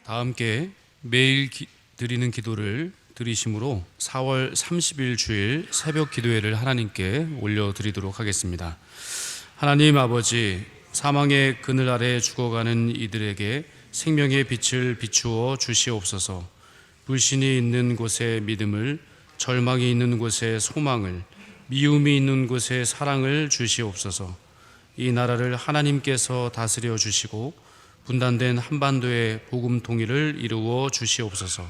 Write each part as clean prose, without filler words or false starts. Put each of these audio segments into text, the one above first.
다 함께 매일 드리는 기도를 드리심으로 4월 30일 주일 새벽 기도회를 하나님께 올려드리도록 하겠습니다. 하나님 아버지, 사망의 그늘 아래 죽어가는 이들에게 생명의 빛을 비추어 주시옵소서. 불신이 있는 곳에 믿음을, 절망이 있는 곳에 소망을, 미움이 있는 곳에 사랑을 주시옵소서. 이 나라를 하나님께서 다스려 주시고 분단된 한반도의 복음 통일을 이루어 주시옵소서.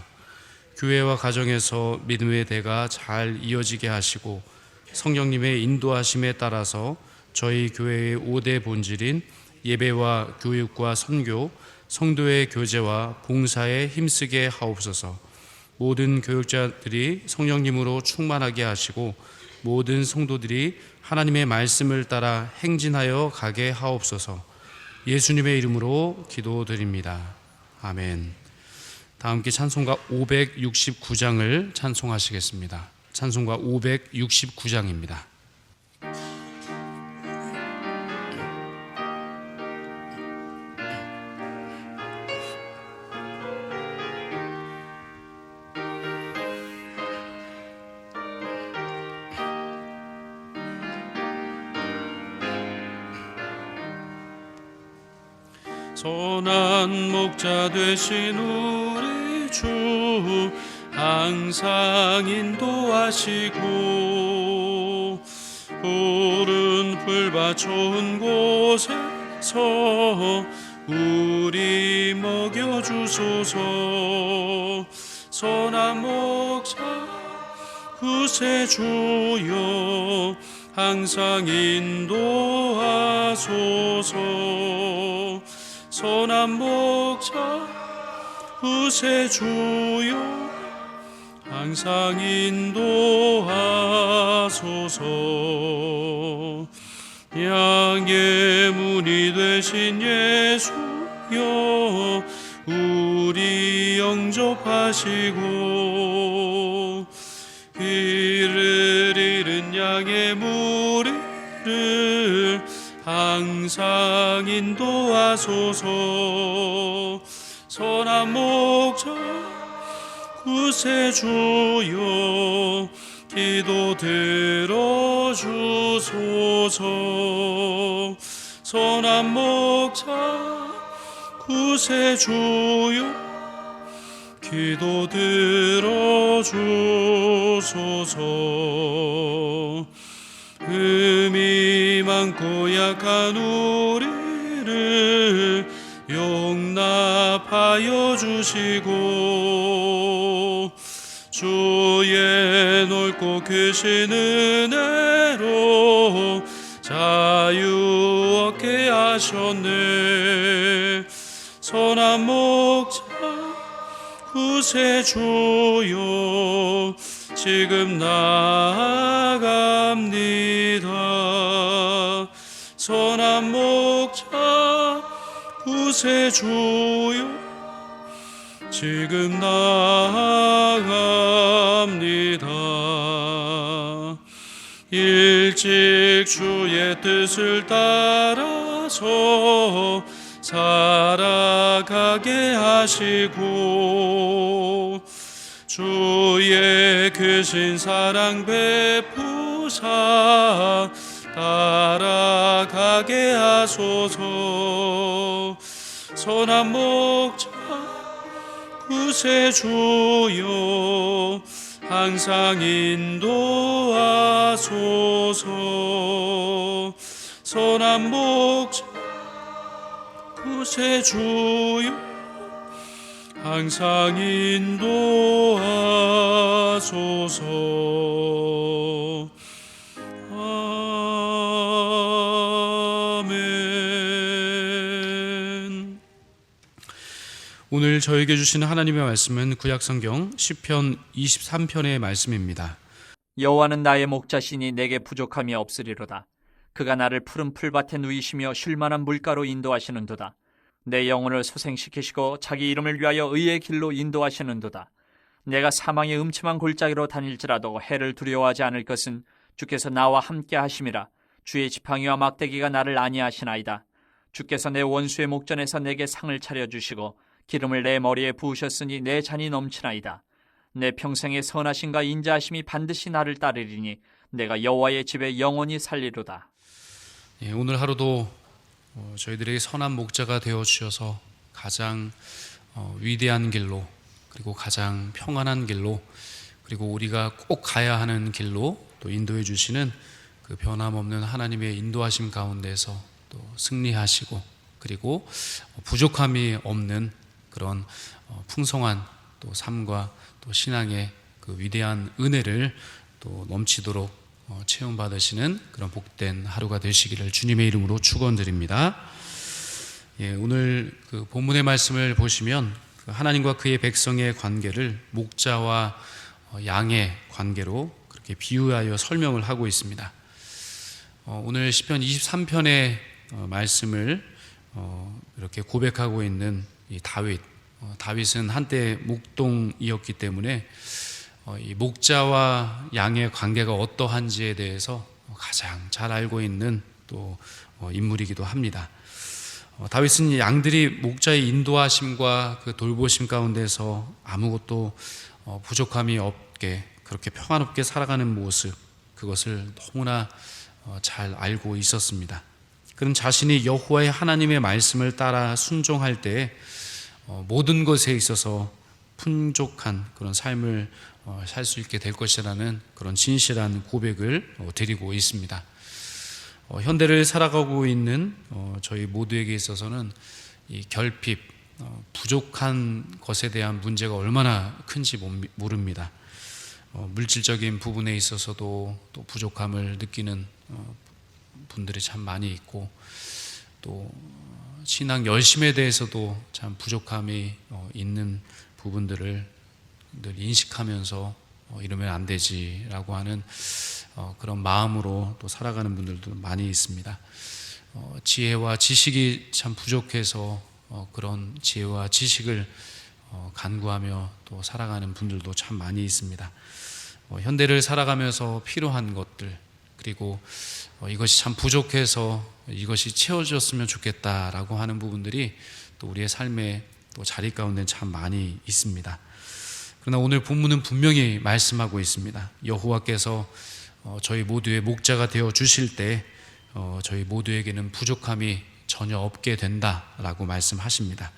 교회와 가정에서 믿음의 대가 잘 이어지게 하시고 성령님의 인도하심에 따라서 저희 교회의 5대 본질인 예배와 교육과 선교, 성도의 교제와 봉사에 힘쓰게 하옵소서. 모든 교육자들이 성령님으로 충만하게 하시고 모든 성도들이 하나님의 말씀을 따라 행진하여 가게 하옵소서. 예수님의 이름으로 기도드립니다. 아멘. 다 함께 찬송가 569장을 찬송하시겠습니다. 찬송가 569장입니다. 선한 목자 되신 우리 주 항상 인도하시고 푸른 풀밭 좋은 곳에서 우리 먹여주소서. 선한 목자 구세주여 항상 인도하소서. 선한 목자 구세주여 항상 인도하소서. 양의 문이 되신 예수여 우리 영접하시고 길을 잃은 양의 무리를 항상 인도하소서. 선한 목자 구세주여 기도 들어주소서. 선한 목자 구세주여 기도 들어주소서. 흠이 많고 약한 우리를 용납하여 주시고 주의 넓고 크신 은혜로 자유 얻게 하셨네. 선한 목자 구세주여 지금 나아갑니다. 선한 목자 구세주여 지금 나아갑니다. 일찍 주의 뜻을 따라서 살아가게 하시고 주의 크신 사랑 베푸사 따라가게 하소서. 선한 목자 구세주여 항상 인도하소서. 선한 목자 구세주여 항상 인도하소서. 아멘. 오늘 저에게 주시는 하나님의 말씀은 구약성경 시편 23편의 말씀입니다. 여호와는 나의 목자시니 내게 부족함이 없으리로다. 그가 나를 푸른 풀밭에 누이시며 쉴만한 물가로 인도하시는도다. 내 영혼을 소생시키시고 자기 이름을 위하여 의의 길로 인도하시는도다. 내가 사망의 음침한 골짜기로 다닐지라도 해를 두려워하지 않을 것은 주께서 나와 함께 하심이라. 주의 지팡이와 막대기가 나를 안위하시나이다. 주께서 내 원수의 목전에서 내게 상을 차려주시고 기름을 내 머리에 부으셨으니 내 잔이 넘치나이다. 내 평생의 선하심과 인자하심이 반드시 나를 따르리니 내가 여호와의 집에 영원히 살리로다. 예, 오늘 하루도 저희들에게 선한 목자가 되어 주셔서 가장 위대한 길로, 그리고 가장 평안한 길로, 그리고 우리가 꼭 가야 하는 길로 또 인도해 주시는 그 변함없는 하나님의 인도하심 가운데서 또 승리하시고, 그리고 부족함이 없는 그런 풍성한 또 삶과 또 신앙의 그 위대한 은혜를 또 넘치도록 체험받으시는 그런 복된 하루가 되시기를 주님의 이름으로 축원드립니다. 예, 오늘 그 본문의 말씀을 보시면 하나님과 그의 백성의 관계를 목자와 양의 관계로 그렇게 비유하여 설명을 하고 있습니다. 오늘 시편 23편의 말씀을 이렇게 고백하고 있는 이 다윗은 한때 목동이었기 때문에 이 목자와 양의 관계가 어떠한지에 대해서 가장 잘 알고 있는 또 인물이기도 합니다. 다윗은 양들이 목자의 인도하심과 그 돌보심 가운데서 아무것도 부족함이 없게 그렇게 평안없게 살아가는 모습, 그것을 너무나 잘 알고 있었습니다. 그는 자신이 여호와의 하나님의 말씀을 따라 순종할 때 모든 것에 있어서 풍족한 그런 삶을 살 수 있게 될 것이라는 그런 진실한 고백을 드리고 있습니다. 현대를 살아가고 있는 저희 모두에게 있어서는 이 결핍, 부족한 것에 대한 문제가 얼마나 큰지 모릅니다. 물질적인 부분에 있어서도 또 부족함을 느끼는 분들이 참 많이 있고, 또 신앙 열심에 대해서도 참 부족함이 있는 부분들을 늘 인식하면서 이러면 안 되지라고 하는 그런 마음으로 또 살아가는 분들도 많이 있습니다. 지혜와 지식이 참 부족해서 그런 지혜와 지식을 간구하며 또 살아가는 분들도 참 많이 있습니다. 현대를 살아가면서 필요한 것들, 그리고 이것이 참 부족해서 이것이 채워졌으면 좋겠다라고 하는 부분들이 또 우리의 삶의 또 자리 가운데 참 많이 있습니다. 그러나 오늘 본문은 분명히 말씀하고 있습니다. 여호와께서 저희 모두의 목자가 되어 주실 때 저희 모두에게는 부족함이 전혀 없게 된다라고 말씀하십니다.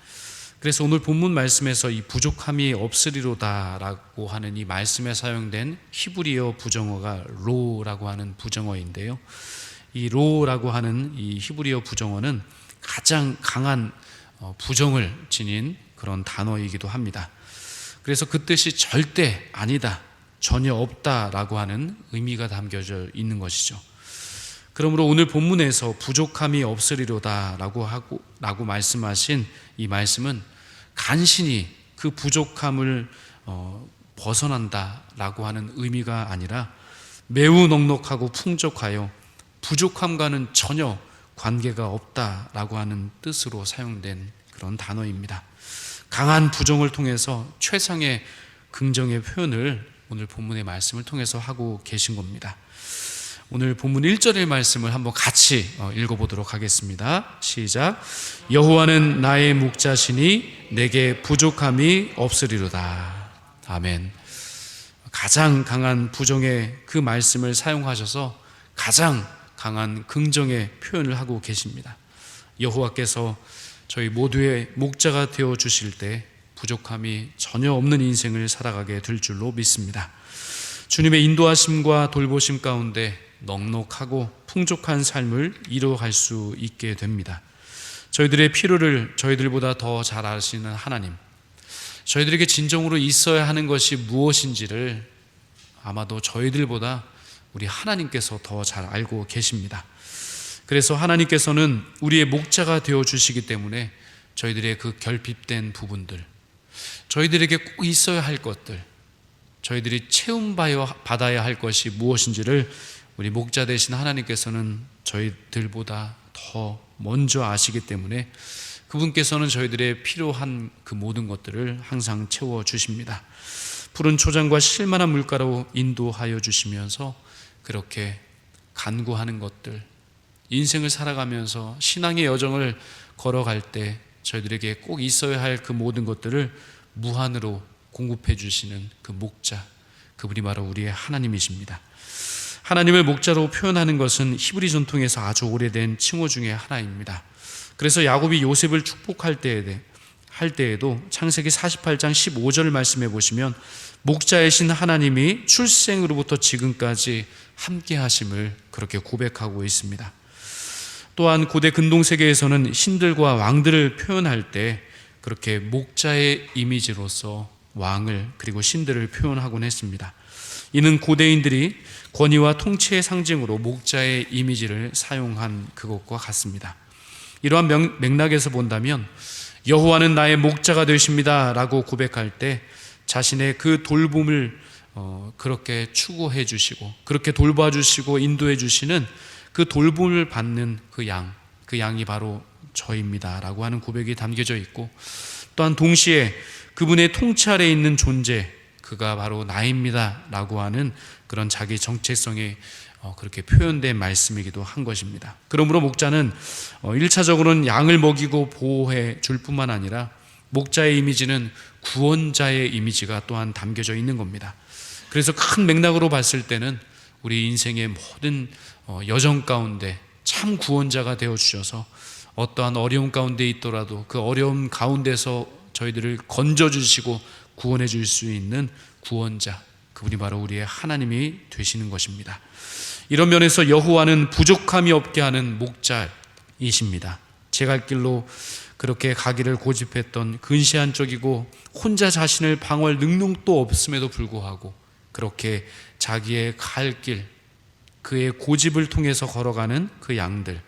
그래서 오늘 본문 말씀에서 이 부족함이 없으리로다라고 하는 이 말씀에 사용된 히브리어 부정어가 로라고 하는 부정어인데요. 이 로라고 하는 이 히브리어 부정어는 가장 강한 부정을 지닌 그런 단어이기도 합니다. 그래서 그 뜻이 절대 아니다, 전혀 없다라고 하는 의미가 담겨져 있는 것이죠. 그러므로 오늘 본문에서 부족함이 없으리로다라고 말씀하신 이 말씀은 간신히 그 부족함을 벗어난다라고 하는 의미가 아니라 매우 넉넉하고 풍족하여 부족함과는 전혀 관계가 없다라고 하는 뜻으로 사용된 그런 단어입니다. 강한 부정을 통해서 최상의 긍정의 표현을 오늘 본문의 말씀을 통해서 하고 계신 겁니다. 오늘 본문 1절의 말씀을 한번 같이 읽어보도록 하겠습니다. 시작. 여호와는 나의 목자시니 내게 부족함이 없으리로다. 아멘. 가장 강한 부정의 그 말씀을 사용하셔서 가장 강한 긍정의 표현을 하고 계십니다. 여호와께서 저희 모두의 목자가 되어 주실 때 부족함이 전혀 없는 인생을 살아가게 될 줄로 믿습니다. 주님의 인도하심과 돌보심 가운데 넉넉하고 풍족한 삶을 이루어갈 수 있게 됩니다. 저희들의 필요를 저희들보다 더 잘 아시는 하나님, 저희들에게 진정으로 있어야 하는 것이 무엇인지를 아마도 저희들보다 우리 하나님께서 더 잘 알고 계십니다. 그래서 하나님께서는 우리의 목자가 되어 주시기 때문에 저희들의 그 결핍된 부분들, 저희들에게 꼭 있어야 할 것들, 저희들이 체험받아야 할 것이 무엇인지를 우리 목자 되신 하나님께서는 저희들보다 더 먼저 아시기 때문에 그분께서는 저희들의 필요한 그 모든 것들을 항상 채워주십니다. 푸른 초장과 실만한 물가로 인도하여 주시면서 그렇게 간구하는 것들, 인생을 살아가면서 신앙의 여정을 걸어갈 때 저희들에게 꼭 있어야 할 그 모든 것들을 무한으로 공급해 주시는 그 목자, 그분이 바로 우리의 하나님이십니다. 하나님을 목자로 표현하는 것은 히브리 전통에서 아주 오래된 칭호 중에 하나입니다. 그래서 야곱이 요셉을 축복할 때에도 창세기 48장 15절 말씀해 보시면 목자이신 하나님이 출생으로부터 지금까지 함께 하심을 그렇게 고백하고 있습니다. 또한 고대 근동 세계에서는 신들과 왕들을 표현할 때 그렇게 목자의 이미지로서 왕을 그리고 신들을 표현하곤 했습니다. 이는 고대인들이 권위와 통치의 상징으로 목자의 이미지를 사용한 그것과 같습니다. 이러한 맥락에서 본다면 여호와는 나의 목자가 되십니다 라고 고백할 때 자신의 그 돌봄을 그렇게 추구해 주시고 그렇게 돌봐주시고 인도해 주시는 그 돌봄을 받는 그 양이 바로 저입니다 라고 하는 고백이 담겨져 있고, 또한 동시에 그분의 통치 아래에 있는 존재, 그가 바로 나입니다 라고 하는 그런 자기 정체성이 그렇게 표현된 말씀이기도 한 것입니다. 그러므로 목자는 1차적으로는 양을 먹이고 보호해 줄 뿐만 아니라 목자의 이미지는 구원자의 이미지가 또한 담겨져 있는 겁니다. 그래서 큰 맥락으로 봤을 때는 우리 인생의 모든 여정 가운데 참 구원자가 되어주셔서 어떠한 어려움 가운데 있더라도 그 어려움 가운데서 저희들을 건져주시고 구원해 줄 수 있는 구원자, 그분이 바로 우리의 하나님이 되시는 것입니다. 이런 면에서 여호와는 부족함이 없게 하는 목자이십니다. 제 갈 길로 그렇게 가기를 고집했던 근시안적이고 혼자 자신을 방어할 능력도 없음에도 불구하고 그렇게 자기의 갈 길, 그의 고집을 통해서 걸어가는 그 양들,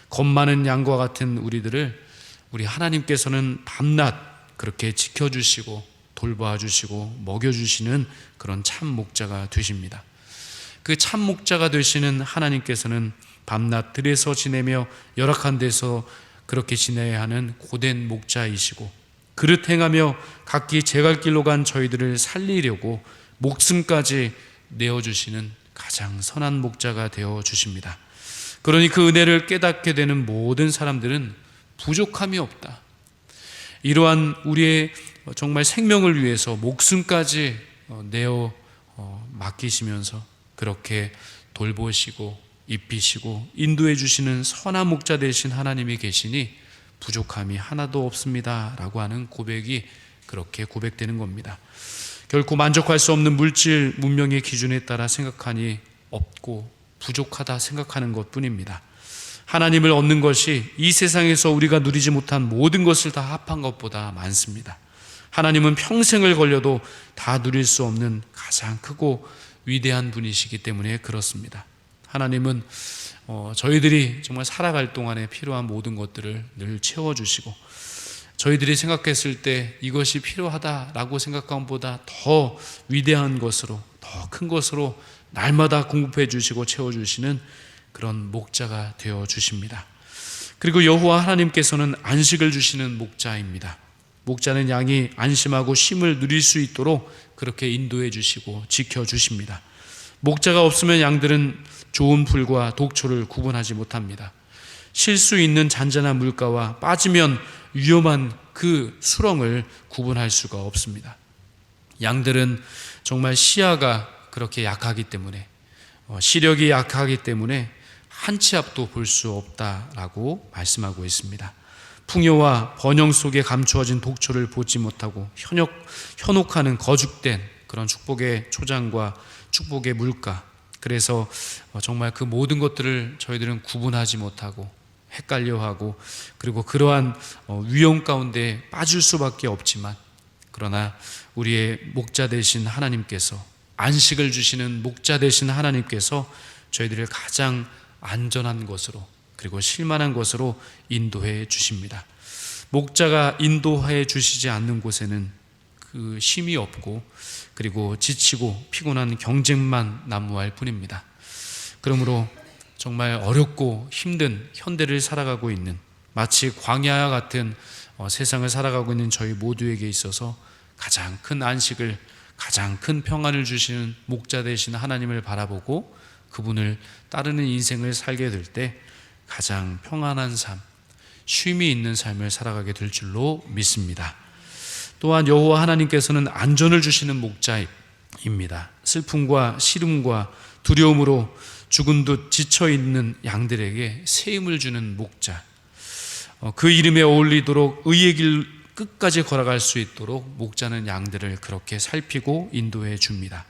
겁 많은 양과 같은 우리들을 우리 하나님께서는 밤낮 그렇게 지켜주시고 돌봐주시고 먹여주시는 그런 참 목자가 되십니다. 그 참 목자가 되시는 하나님께서는 밤낮 들에서 지내며 열악한 데서 그렇게 지내야 하는 고된 목자이시고, 그릇 행하며 각기 제갈 길로 간 저희들을 살리려고 목숨까지 내어주시는 가장 선한 목자가 되어주십니다. 그러니 그 은혜를 깨닫게 되는 모든 사람들은 부족함이 없다, 이러한 우리의 정말 생명을 위해서 목숨까지 내어 맡기시면서 그렇게 돌보시고 입히시고 인도해 주시는 선한 목자 되신 하나님이 계시니 부족함이 하나도 없습니다 라고 하는 고백이 그렇게 고백되는 겁니다. 결코 만족할 수 없는 물질 문명의 기준에 따라 생각하니 없고 부족하다 생각하는 것뿐입니다. 하나님을 얻는 것이 이 세상에서 우리가 누리지 못한 모든 것을 다 합한 것보다 많습니다. 하나님은 평생을 걸려도 다 누릴 수 없는 가장 크고 위대한 분이시기 때문에 그렇습니다. 하나님은 저희들이 정말 살아갈 동안에 필요한 모든 것들을 늘 채워주시고, 저희들이 생각했을 때 이것이 필요하다라고 생각한 것보다 더 위대한 것으로, 더 큰 것으로 날마다 공급해 주시고 채워주시는 그런 목자가 되어 주십니다. 그리고 여호와 하나님께서는 안식을 주시는 목자입니다. 목자는 양이 안심하고 쉼을 누릴 수 있도록 그렇게 인도해 주시고 지켜 주십니다. 목자가 없으면 양들은 좋은 풀과 독초를 구분하지 못합니다. 쉴 수 있는 잔잔한 물가와 빠지면 위험한 그 수렁을 구분할 수가 없습니다. 양들은 정말 시야가 그렇게 약하기 때문에, 시력이 약하기 때문에 한 치 앞도 볼 수 없다라고 말씀하고 있습니다. 풍요와 번영 속에 감추어진 독초를 보지 못하고 현혹하는 거죽된 그런 축복의 초장과 축복의 물가, 그래서 정말 그 모든 것들을 저희들은 구분하지 못하고 헷갈려하고, 그리고 그러한 위험 가운데 빠질 수밖에 없지만, 그러나 우리의 목자 되신 하나님께서, 안식을 주시는 목자 되신 하나님께서 저희들을 가장 안전한 것으로 그리고 쉴만한 것으로 인도해 주십니다. 목자가 인도해 주시지 않는 곳에는 그 쉼이 없고 그리고 지치고 피곤한 경쟁만 난무할 뿐입니다. 그러므로 정말 어렵고 힘든 현대를 살아가고 있는, 마치 광야와 같은 세상을 살아가고 있는 저희 모두에게 있어서 가장 큰 안식을, 가장 큰 평안을 주시는 목자 되신 하나님을 바라보고 그분을 따르는 인생을 살게 될 때 가장 평안한 삶, 쉼이 있는 삶을 살아가게 될 줄로 믿습니다. 또한 여호와 하나님께서는 안전을 주시는 목자입니다. 슬픔과 시름과 두려움으로 죽은 듯 지쳐있는 양들에게 새 힘을 주는 목자, 그 이름에 어울리도록 의의 길 끝까지 걸어갈 수 있도록 목자는 양들을 그렇게 살피고 인도해 줍니다.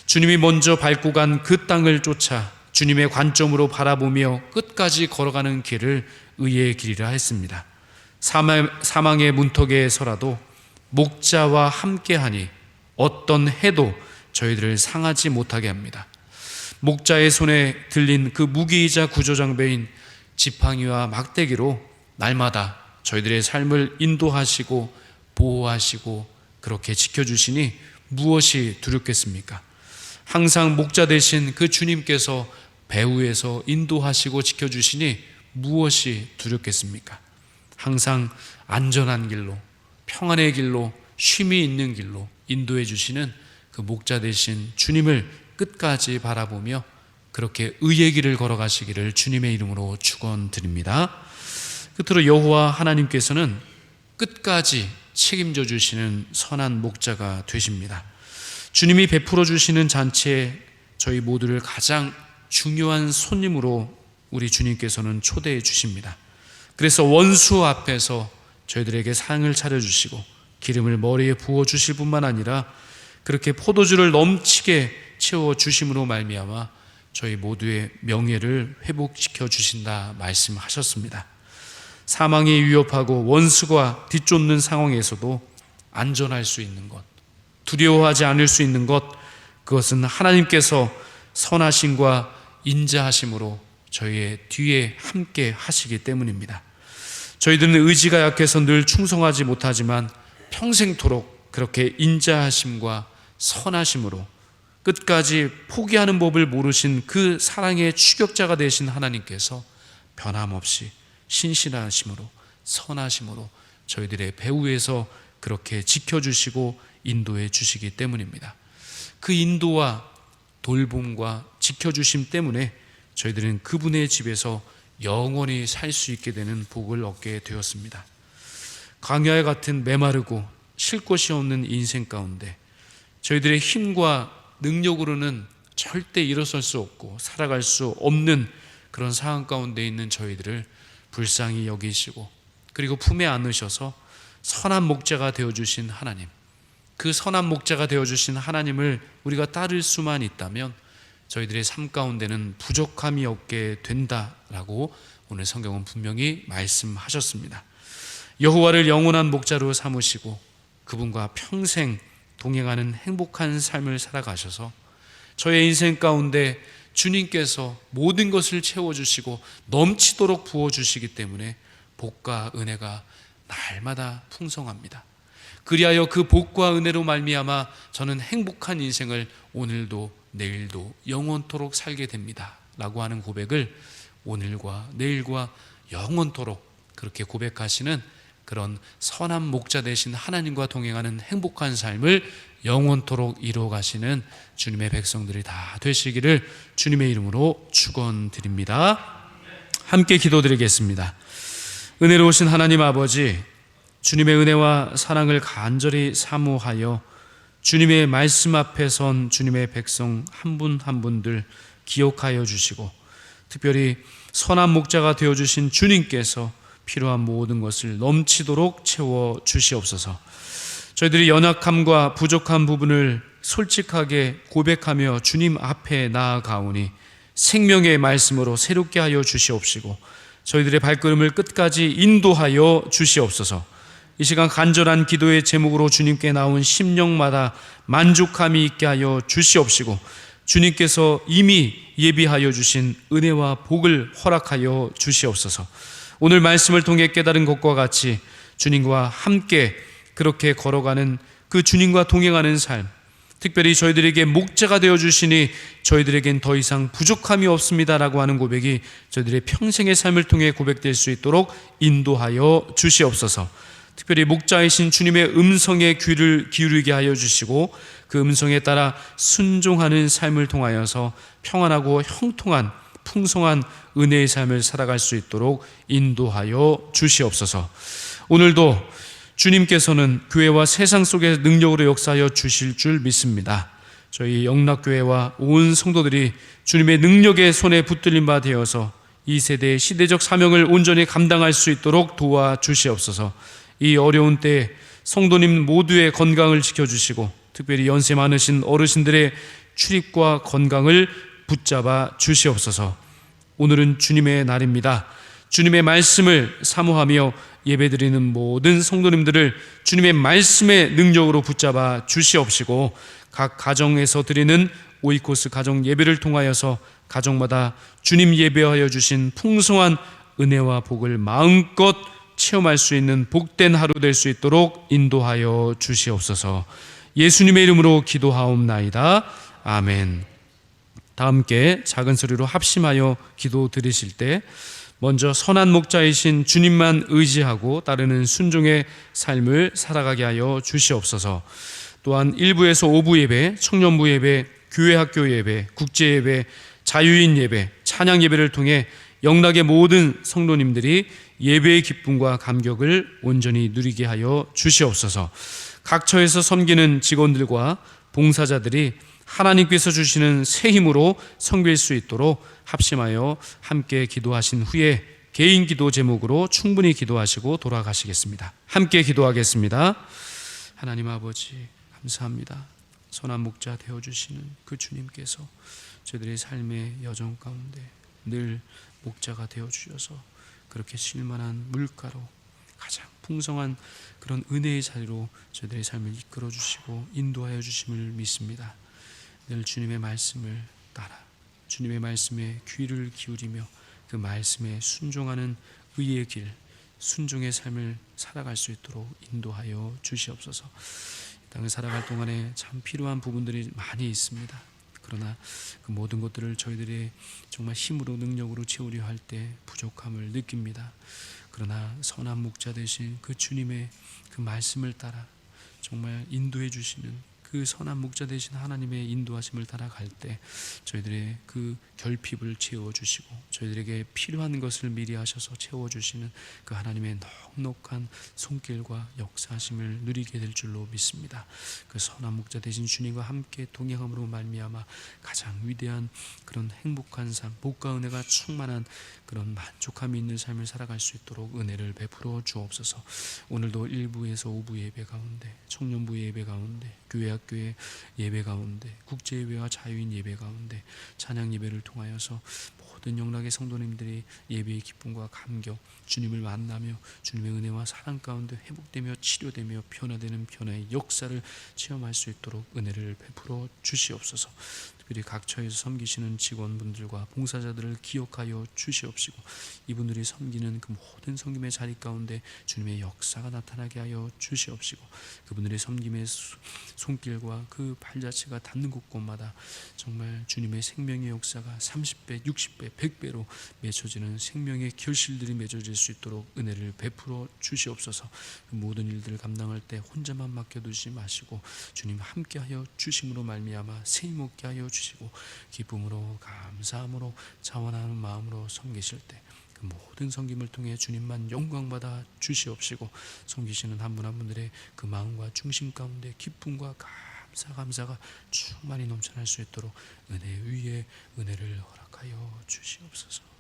주님이 먼저 밟고 간 그 땅을 쫓아 주님의 관점으로 바라보며 끝까지 걸어가는 길을 의의 길이라 했습니다. 사망의 문턱에서라도 목자와 함께하니 어떤 해도 저희들을 상하지 못하게 합니다. 목자의 손에 들린 그 무기이자 구조장배인 지팡이와 막대기로 날마다 저희들의 삶을 인도하시고 보호하시고 그렇게 지켜주시니 무엇이 두렵겠습니까? 항상 목자 되신 그 주님께서 배후에서 인도하시고 지켜주시니 무엇이 두렵겠습니까? 항상 안전한 길로, 평안의 길로, 쉼이 있는 길로 인도해 주시는 그 목자 되신 주님을 끝까지 바라보며 그렇게 의의 길을 걸어가시기를 주님의 이름으로 축원드립니다. 끝으로 여호와 하나님께서는 끝까지 책임져 주시는 선한 목자가 되십니다. 주님이 베풀어 주시는 잔치에 저희 모두를 가장 중요한 손님으로 우리 주님께서는 초대해 주십니다. 그래서 원수 앞에서 저희들에게 상을 차려주시고 기름을 머리에 부어 주실 뿐만 아니라 그렇게 포도주를 넘치게 채워 주심으로 말미암아 저희 모두의 명예를 회복시켜 주신다 말씀하셨습니다. 사망이 위협하고 원수가 뒤쫓는 상황에서도 안전할 수 있는 것, 두려워하지 않을 수 있는 것, 그것은 하나님께서 선하심과 인자하심으로 저희의 뒤에 함께 하시기 때문입니다. 저희들은 의지가 약해서 늘 충성하지 못하지만 평생토록 그렇게 인자하심과 선하심으로 끝까지 포기하는 법을 모르신 그 사랑의 추격자가 되신 하나님께서 변함없이 신실하심으로 선하심으로 저희들의 배후에서 그렇게 지켜주시고 인도해 주시기 때문입니다. 그 인도와 돌봄과 지켜주심 때문에 저희들은 그분의 집에서 영원히 살 수 있게 되는 복을 얻게 되었습니다. 광야 같은 메마르고 쉴 곳이 없는 인생 가운데 저희들의 힘과 능력으로는 절대 일어설 수 없고 살아갈 수 없는 그런 상황 가운데 있는 저희들을 불쌍히 여기시고 그리고 품에 안으셔서 선한 목자가 되어주신 하나님, 그 선한 목자가 되어주신 하나님을 우리가 따를 수만 있다면 저희들의 삶 가운데는 부족함이 없게 된다라고 오늘 성경은 분명히 말씀하셨습니다. 여호와를 영원한 목자로 삼으시고 그분과 평생 동행하는 행복한 삶을 살아가셔서 저의 인생 가운데 주님께서 모든 것을 채워주시고 넘치도록 부어주시기 때문에 복과 은혜가 날마다 풍성합니다. 그리하여 그 복과 은혜로 말미암아 저는 행복한 인생을 오늘도 내일도 영원토록 살게 됩니다 라고 하는 고백을 오늘과 내일과 영원토록 그렇게 고백하시는 그런 선한 목자 되신 하나님과 동행하는 행복한 삶을 영원토록 이루어 가시는 주님의 백성들이 다 되시기를 주님의 이름으로 축원드립니다. 함께 기도드리겠습니다. 은혜로우신 하나님 아버지, 주님의 은혜와 사랑을 간절히 사모하여 주님의 말씀 앞에 선 주님의 백성 한 분 한 분들 기억하여 주시고 특별히 선한 목자가 되어주신 주님께서 필요한 모든 것을 넘치도록 채워 주시옵소서. 저희들이 연약함과 부족한 부분을 솔직하게 고백하며 주님 앞에 나아가오니 생명의 말씀으로 새롭게 하여 주시옵시고 저희들의 발걸음을 끝까지 인도하여 주시옵소서. 이 시간 간절한 기도의 제목으로 주님께 나온 심령마다 만족함이 있게 하여 주시옵시고 주님께서 이미 예비하여 주신 은혜와 복을 허락하여 주시옵소서. 오늘 말씀을 통해 깨달은 것과 같이 주님과 함께 그렇게 걸어가는 그 주님과 동행하는 삶, 특별히 저희들에게 목자가 되어주시니 저희들에겐 더 이상 부족함이 없습니다라고 하는 고백이 저희들의 평생의 삶을 통해 고백될 수 있도록 인도하여 주시옵소서. 특별히 목자이신 주님의 음성에 귀를 기울이게 하여 주시고 그 음성에 따라 순종하는 삶을 통하여서 평안하고 형통한 풍성한 은혜의 삶을 살아갈 수 있도록 인도하여 주시옵소서. 오늘도 주님께서는 교회와 세상 속에 능력으로 역사하여 주실 줄 믿습니다. 저희 영락교회와 온 성도들이 주님의 능력의 손에 붙들린 바 되어서 이 세대의 시대적 사명을 온전히 감당할 수 있도록 도와주시옵소서. 이 어려운 때에 성도님 모두의 건강을 지켜주시고 특별히 연세 많으신 어르신들의 출입과 건강을 붙잡아 주시옵소서. 오늘은 주님의 날입니다. 주님의 말씀을 사모하며 예배드리는 모든 성도님들을 주님의 말씀의 능력으로 붙잡아 주시옵시고 각 가정에서 드리는 오이코스 가정 예배를 통하여서 가정마다 주님 예배하여 주신 풍성한 은혜와 복을 마음껏 체험할 수 있는 복된 하루 될 수 있도록 인도하여 주시옵소서. 예수님의 이름으로 기도하옵나이다. 아멘. 다 함께 작은 소리로 합심하여 기도 드리실 때 먼저 선한 목자이신 주님만 의지하고 따르는 순종의 삶을 살아가게 하여 주시옵소서. 또한 1부에서 5부 예배, 청년부 예배, 교회 학교 예배, 국제 예배, 자유인 예배, 찬양 예배를 통해 영락의 모든 성도님들이 예배의 기쁨과 감격을 온전히 누리게 하여 주시옵소서. 각 처에서 섬기는 직원들과 봉사자들이 하나님께서 주시는 새 힘으로 섬길 수 있도록 합심하여 함께 기도하신 후에 개인 기도 제목으로 충분히 기도하시고 돌아가시겠습니다. 함께 기도하겠습니다. 하나님 아버지 감사합니다. 선한 목자 되어주시는 그 주님께서 저희들의 삶의 여정 가운데 늘 목자가 되어주셔서 그렇게 쉴만한 물가로 가장 풍성한 그런 은혜의 자리로 저희들의 삶을 이끌어 주시고 인도하여 주심을 믿습니다. 늘 주님의 말씀을 따라 주님의 말씀에 귀를 기울이며 그 말씀에 순종하는 의의 길, 순종의 삶을 살아갈 수 있도록 인도하여 주시옵소서. 이 땅을 살아갈 동안에 참 필요한 부분들이 많이 있습니다. 그러나 그 모든 것들을 저희들이 정말 힘으로 능력으로 채우려 할 때 부족함을 느낍니다. 그러나 선한 목자 되신 그 주님의 그 말씀을 따라 정말 인도해 주시는 그 선한 목자 되신 하나님의 인도하심을 따라갈 때 저희들의 그 결핍을 채워주시고 저희들에게 필요한 것을 미리 하셔서 채워주시는 그 하나님의 넉넉한 손길과 역사하심을 누리게 될 줄로 믿습니다. 그 선한 목자 되신 주님과 함께 동행함으로 말미암아 가장 위대한 그런 행복한 삶, 복과 은혜가 충만한 그런 만족함이 있는 삶을 살아갈 수 있도록 은혜를 베풀어 주옵소서. 오늘도 1부에서 5부 예배 가운데, 청년부 예배 가운데, 교회 학교의 예배 가운데, 국제 예배와 자유인 예배 가운데 찬양 예배를 통하여서 모든 영락의 성도님들이 예배의 기쁨과 감격, 주님을 만나며 주님의 은혜와 사랑 가운데 회복되며 치료되며 변화되는 변화의 역사를 체험할 수 있도록 은혜를 베풀어 주시옵소서. 특별히 각 처에서 섬기시는 직원분들과 봉사자들을 기억하여 주시옵시고 이분들이 섬기는 그 모든 섬김의 자리 가운데 주님의 역사가 나타나게 하여 주시옵시고 그분들의 섬김의 손길과 그 발자취가 닿는 곳곳마다 정말 주님의 생명의 역사가 30배, 60배, 100배로 맺혀지는 생명의 결실들이 맺어질 수 있도록 은혜를 베풀어 주시옵소서. 그 모든 일들을 감당할 때 혼자만 맡겨두지 마시고 주님 함께하여 주심으로 말미암아 세임 얻게 하여 주시고 기쁨으로 감사함으로 자원하는 마음으로 섬기실 때 그 모든 섬김을 통해 주님만 영광받아 주시옵시고 섬기시는 한 분 한 분들의 그 마음과 중심 가운데 기쁨과 감사가 충만히 넘쳐날 수 있도록 은혜 위에 은혜를 허락하여 주시옵소서.